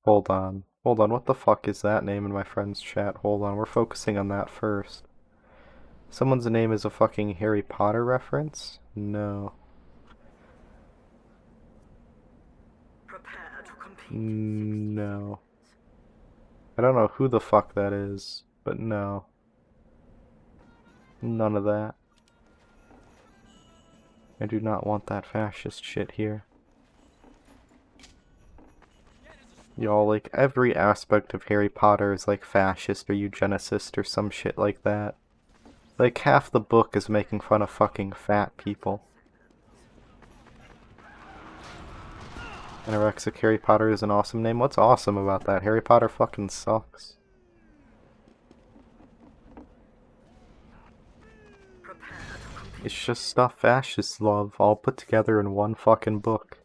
Hold on. Hold on, what the fuck is that name in my friend's chat? Hold on, we're focusing on that first. Someone's name is a fucking Harry Potter reference? No. No. I don't know who the fuck that is, but no. None of that. I do not want that fascist shit here. Y'all, like, every aspect of Harry Potter is like fascist or eugenicist or some shit like that. Like, half the book is making fun of fucking fat people. Anorexic Harry Potter is an awesome name. What's awesome about that? Harry Potter fucking sucks. It's just stuff fascists love, all put together in one fucking book.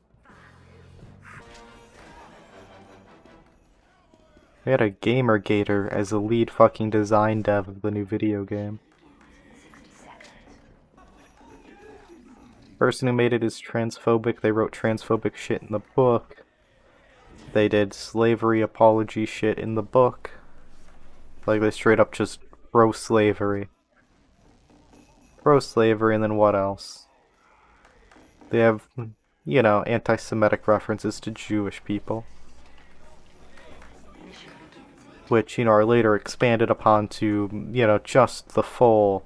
They had a Gamergator as the lead fucking design dev of the new video game. Person who made it is transphobic. They wrote transphobic shit in the book. They did slavery apology shit in the book. Like, they straight up just pro-slavery. Pro-slavery, and then what else? They have, you know, anti-Semitic references to Jewish people. Which, you know, are later expanded upon to, you know, just the full,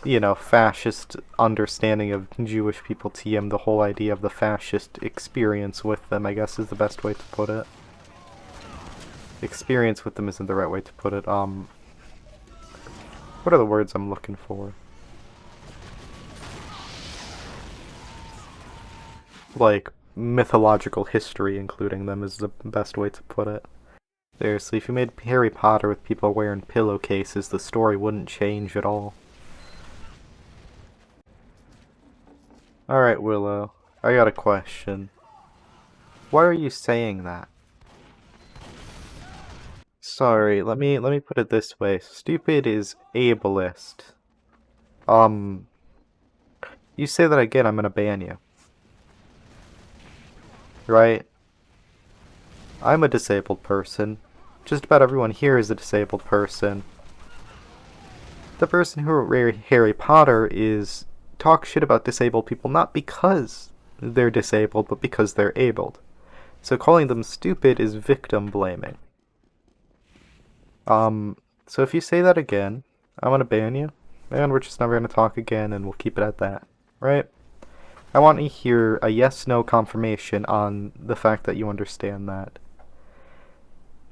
you know, fascist understanding of Jewish people, TM, the whole idea of the fascist experience with them, I guess is the best way to put it. Experience with them isn't the right way to put it. What are the words I'm looking for? Like, mythological history including them is the best way to put it. Seriously, if you made Harry Potter with people wearing pillowcases, the story wouldn't change at all. Alright, Willow. I got a question. Why are you saying that? Sorry, let me put it this way. Stupid is ableist. You say that again, I'm gonna ban you. Right? I'm a disabled person. Just about everyone here is a disabled person. The person who wrote Harry Potter is talk shit about disabled people not because they're disabled, but because they're abled. So calling them stupid is victim blaming. So if you say that again, I'm gonna ban you, and we're just never gonna talk again, and we'll keep it at that, right? I want to hear a yes-no confirmation on the fact that you understand that.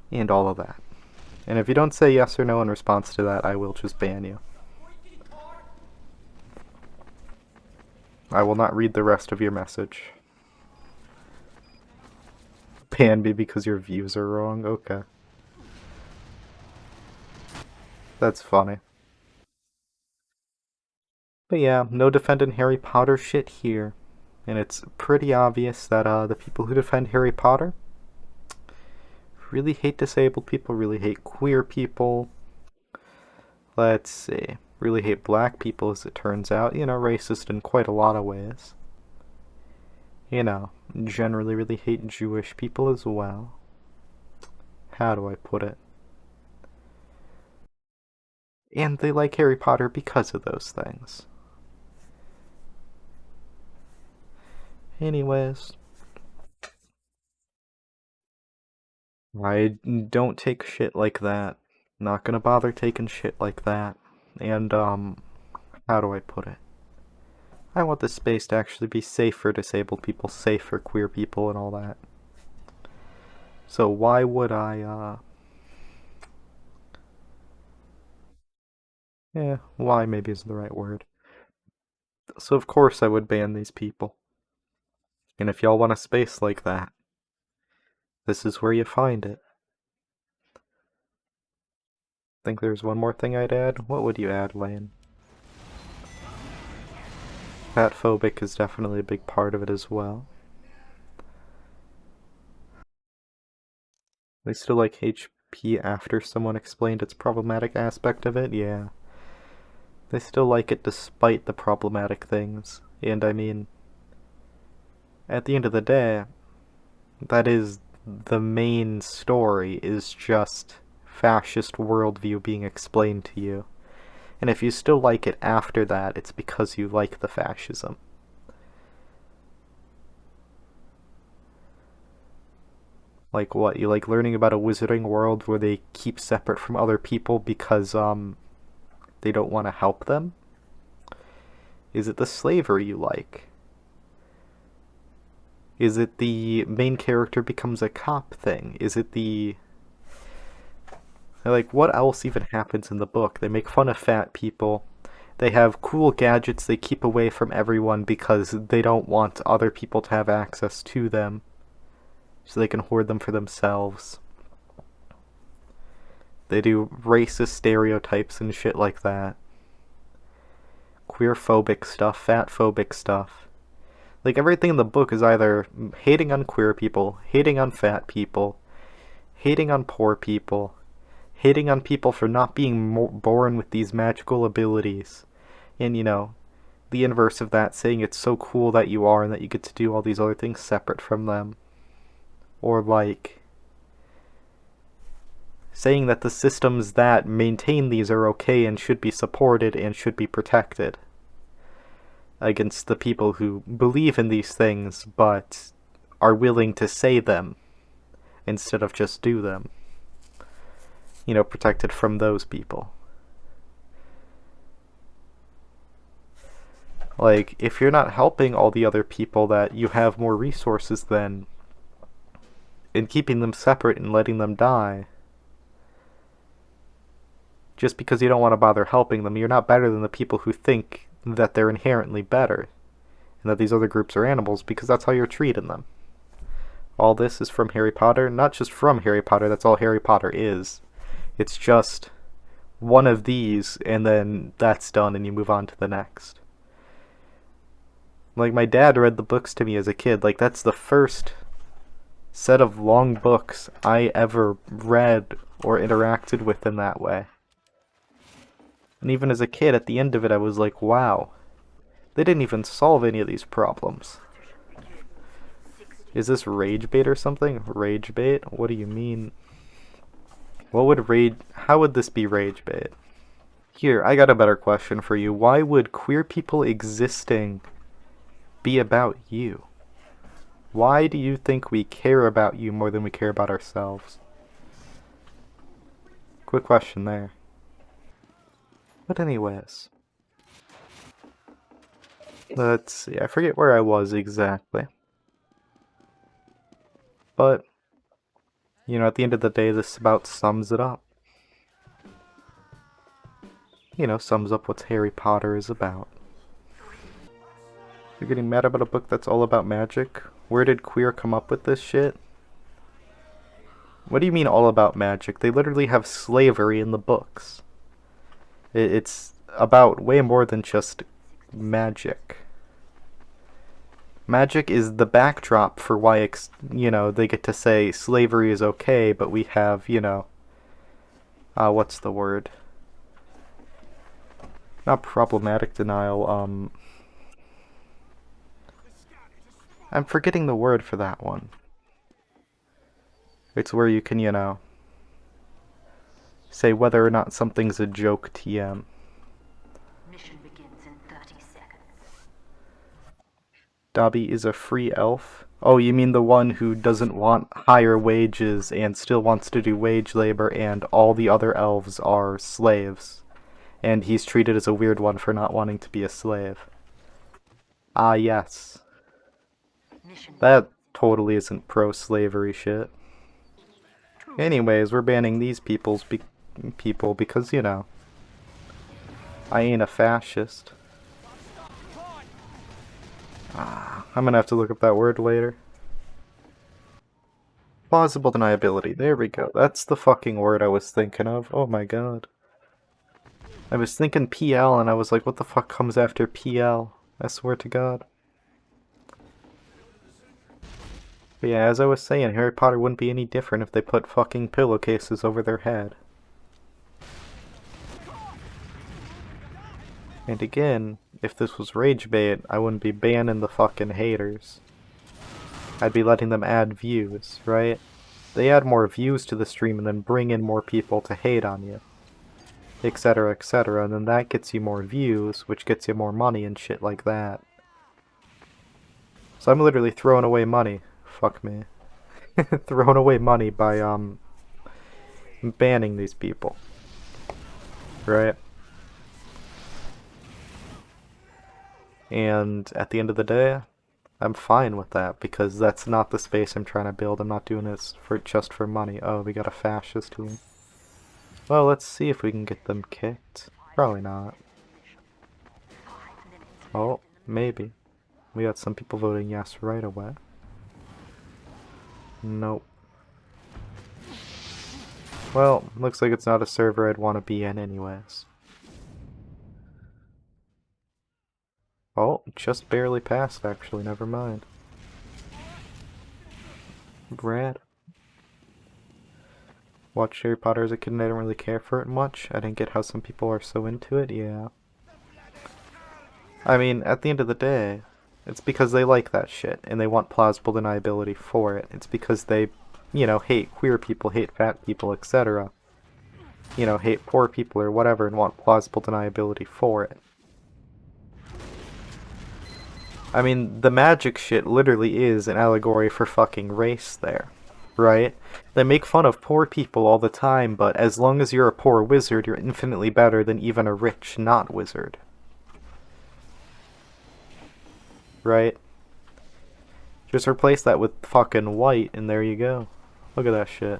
And all of that. And if you don't say yes or no in response to that, I will just ban you. I will not read the rest of your message. Ban me because your views are wrong? Okay. That's funny. But yeah, no defending Harry Potter shit here. And it's pretty obvious that the people who defend Harry Potter really hate disabled people, really hate queer people. Let's see. Really hate black people, as it turns out. You know, racist in quite a lot of ways. You know, generally really hate Jewish people as well. How do I put it? And they like Harry Potter because of those things. Anyways, I don't take shit like that. Not gonna bother taking shit like that. And, how do I put it? I want the space to actually be safe for disabled people, safe for queer people, and all that. So why would I, yeah, why maybe is the right word. So of course I would ban these people. And if y'all want a space like that, this is where you find it. Think there's one more thing I'd add? What would you add, Lane? Fatphobic is definitely a big part of it as well. They still like HP after someone explained its problematic aspect of it? Yeah. They still like it despite the problematic things. And I mean, at the end of the day, that is the main story is just fascist worldview being explained to you. And if you still like it after that, it's because you like the fascism. Like what? You like learning about a wizarding world where they keep separate from other people because they don't want to help them? Is it the slavery you like? Is it the main character becomes a cop thing? Is it the... Like, what else even happens in the book? They make fun of fat people. They have cool gadgets they keep away from everyone because they don't want other people to have access to them, so they can hoard them for themselves. They do racist stereotypes and shit like that. Queer-phobic stuff, fat-phobic stuff. Like, everything in the book is either hating on queer people, hating on fat people, hating on poor people, hating on people for not being born with these magical abilities. And, you know, the inverse of that, saying it's so cool that you are and that you get to do all these other things separate from them. Or, like, saying that the systems that maintain these are okay and should be supported and should be protected against the people who believe in these things but are willing to say them instead of just do them. You know, protected from those people. Like, if you're not helping all the other people that you have more resources than, and keeping them separate and letting them die, just because you don't want to bother helping them, you're not better than the people who think that they're inherently better, and that these other groups are animals, because that's how you're treating them. All this is from Harry Potter, not just from Harry Potter, that's all Harry Potter is. It's just one of these, and then that's done, and you move on to the next. Like, my dad read the books to me as a kid. Like, that's the first set of long books I ever read or interacted with in that way. And even as a kid, at the end of it, I was like, wow, they didn't even solve any of these problems. Is this rage bait or something? Rage bait? What do you mean? How would this be rage bait? Here, I got a better question for you. Why would queer people existing be about you? Why do you think we care about you more than we care about ourselves? Quick question there. But anyways. Let's see, I forget where I was exactly. But, you know, at the end of the day, this about sums it up. You know, sums up what Harry Potter is about. You're getting mad about a book that's all about magic? Where did queer come up with this shit? What do you mean all about magic? They literally have slavery in the books. It's about way more than just magic. Magic is the backdrop for why, you know, they get to say slavery is okay, but we have, you know, what's the word? Not problematic denial, I'm forgetting the word for that one. It's where you can, you know, say whether or not something's a joke TM. Mission begins in 30 seconds. Dobby is a free elf? Oh, you mean the one who doesn't want higher wages and still wants to do wage labor, and all the other elves are slaves. And he's treated as a weird one for not wanting to be a slave. Ah, yes. That totally isn't pro-slavery shit. Anyways, we're banning these people because, you know, I ain't a fascist. I'm gonna have to look up that word later. Plausible deniability. There we go. That's the fucking word I was thinking of. Oh my god. I was thinking PL and I was like, what the fuck comes after PL? I swear to god. But yeah, as I was saying, Harry Potter wouldn't be any different if they put fucking pillowcases over their head. And again, if this was rage bait, I wouldn't be banning the fucking haters. I'd be letting them add views, right? they add more views to the stream and then bring in more people to hate on you, etc., etc., and then that gets you more views, which gets you more money and shit like that. So I'm literally throwing away money. Fuck me. Throwing away money by, banning these people. Right? And at the end of the day, I'm fine with that, because that's not the space I'm trying to build. I'm not doing this just for money. Oh, we got a fascist here. Well, let's see if we can get them kicked. Probably not. Oh, maybe. We got some people voting yes right away. Nope. Well, looks like it's not a server I'd want to be in anyways. Oh, just barely passed actually, never mind. Brad. Watched Harry Potter as a kid and I didn't really care for it much. I didn't get how some people are so into it, yeah. I mean, at the end of the day, it's because they like that shit, and they want plausible deniability for it. It's because they, hate queer people, hate fat people, etc. Hate poor people or whatever, and want plausible deniability for it. I mean, the magic shit literally is an allegory for fucking race there, right? They make fun of poor people all the time, but as long as you're a poor wizard, you're infinitely better than even a rich not wizard. Right? Just replace that with fucking white, and there you go. Look at that shit.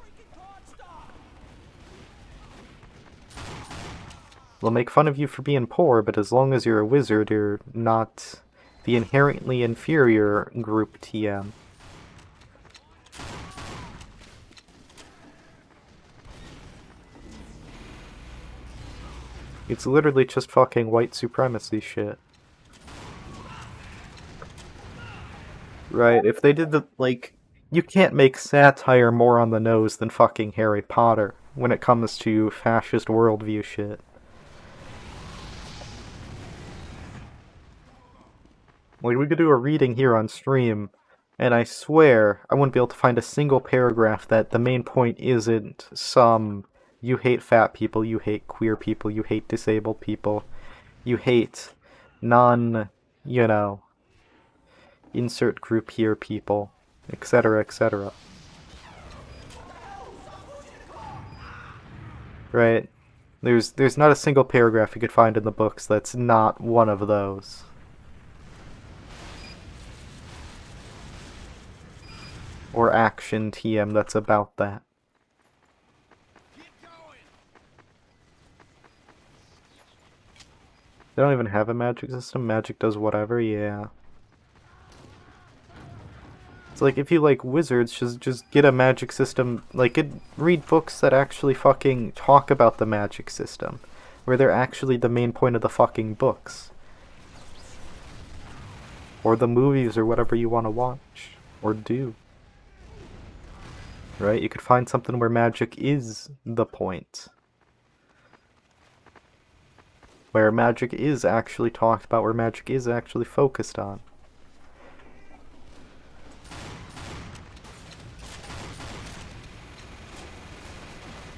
They'll make fun of you for being poor, but as long as you're a wizard, you're not the inherently inferior group TM. It's literally just fucking white supremacy shit. Right, if they did you can't make satire more on the nose than fucking Harry Potter when it comes to fascist worldview shit. Like, we could do a reading here on stream, and I swear I wouldn't be able to find a single paragraph that the main point isn't some, you hate fat people, you hate queer people, you hate disabled people, you hate insert group here people, etc., etc. Right? There's not a single paragraph you could find in the books that's not one of those. Or action TM that's about that. They don't even have a magic system. Magic does whatever, yeah. It's like, if you like wizards, just get a magic system. Like, read books that actually fucking talk about the magic system. Where they're actually the main point of the fucking books. Or the movies, or whatever you want to watch. Or do. Right? You could find something where magic is the point. Where magic is actually talked about, where magic is actually focused on.